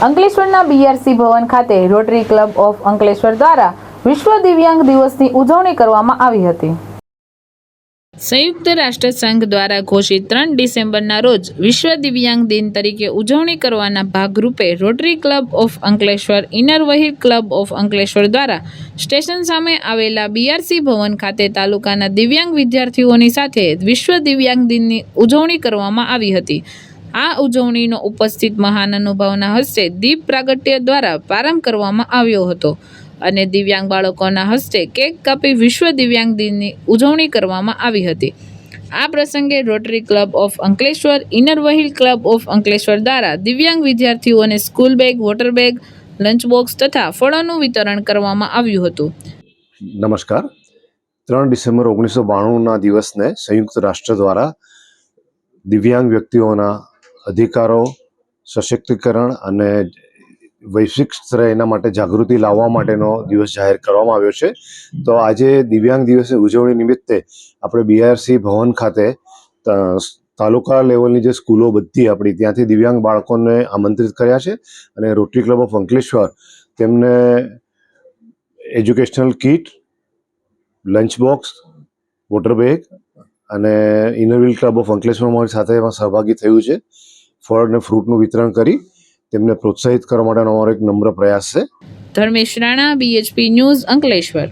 અંકલેશ્વરના બીઆરસી ભવન ખાતે rotary club of Ankleshwar દ્વારા વિશ્વ દિવ્યાંગ દિવસની ઉજવણી કરવામાં આવી હતી। સંયુક્ત રાષ્ટ્ર સંઘ દ્વારા ઘોષિત 3 ડિસેમ્બરના રોજ વિશ્વ દિવ્યાંગ દિન તરીકે ઉજવણી કરવાના ભાગરૂપે rotary club of Ankleshwar inner wheel club of Ankleshwar દ્વારા સ્ટેશન સામે આવેલા બીઆરસી ભવન ખાતે તાલુકાના દિવ્યાંગ વિદ્યાર્થીઓની સાથે વિશ્વ દિવ્યાંગ દિનની ઉજવણી કરવામાં આવી હતી। આ ઉજવણીનો ઉપસ્થિત મહાનુભાવોના હસ્તે દીપ પ્રાગટ્ય દ્વારા પ્રારંભ કરવામાં આવ્યો હતો અને દિવ્યાંગ બાળકોના હસ્તે કેક કાપી વિશ્વ દિવ્યાંગ દિનની ઉજવણી કરવામાં આવી હતી। આ પ્રસંગે rotary club of Ankleshwar inner wheel club of Ankleshwar દ્વારા દિવ્યાંગ વિદ્યાર્થીઓને school bag, water bag, lunch box તથા ફળોનું વિતરણ કરવામાં આવ્યું હતું। નમસ્કાર। 3 ડિસેમ્બર 1992ના દિવસને સંયુક્ત રાષ્ટ્ર દ્વારા દિવ્યાંગ વ્યક્તિઓના અધિકારો, સશક્તિકરણ અને વૈશ્વિક સ્તરે એના માટે જાગૃતિ લાવવા માટેનો દિવસ જાહેર કરવામાં આવ્યો છે। તો આજે દિવ્યાંગ દિવસની ઉજવણી નિમિત્તે આપણે બીઆરસી ભવન ખાતે તાલુકા લેવલની જે સ્કૂલો બધી આપણી ત્યાંથી દિવ્યાંગ બાળકોને આમંત્રિત કર્યા છે અને રોટરી ક્લબ ઓફ અંકલેશ્વર તેમને educational kit, lunch box, water bag અને inner wheel club of Ankleshwar મારી સાથે એમાં સહભાગી થયું છે। ફળ અને ફ્રૂટનું વિતરણ કરી તેમને પ્રોત્સાહિત કરવા માટેનો અમારો એક નમ્ર પ્રયાસ છે। Dharmesh Rana, BHP news, Ankleshwar.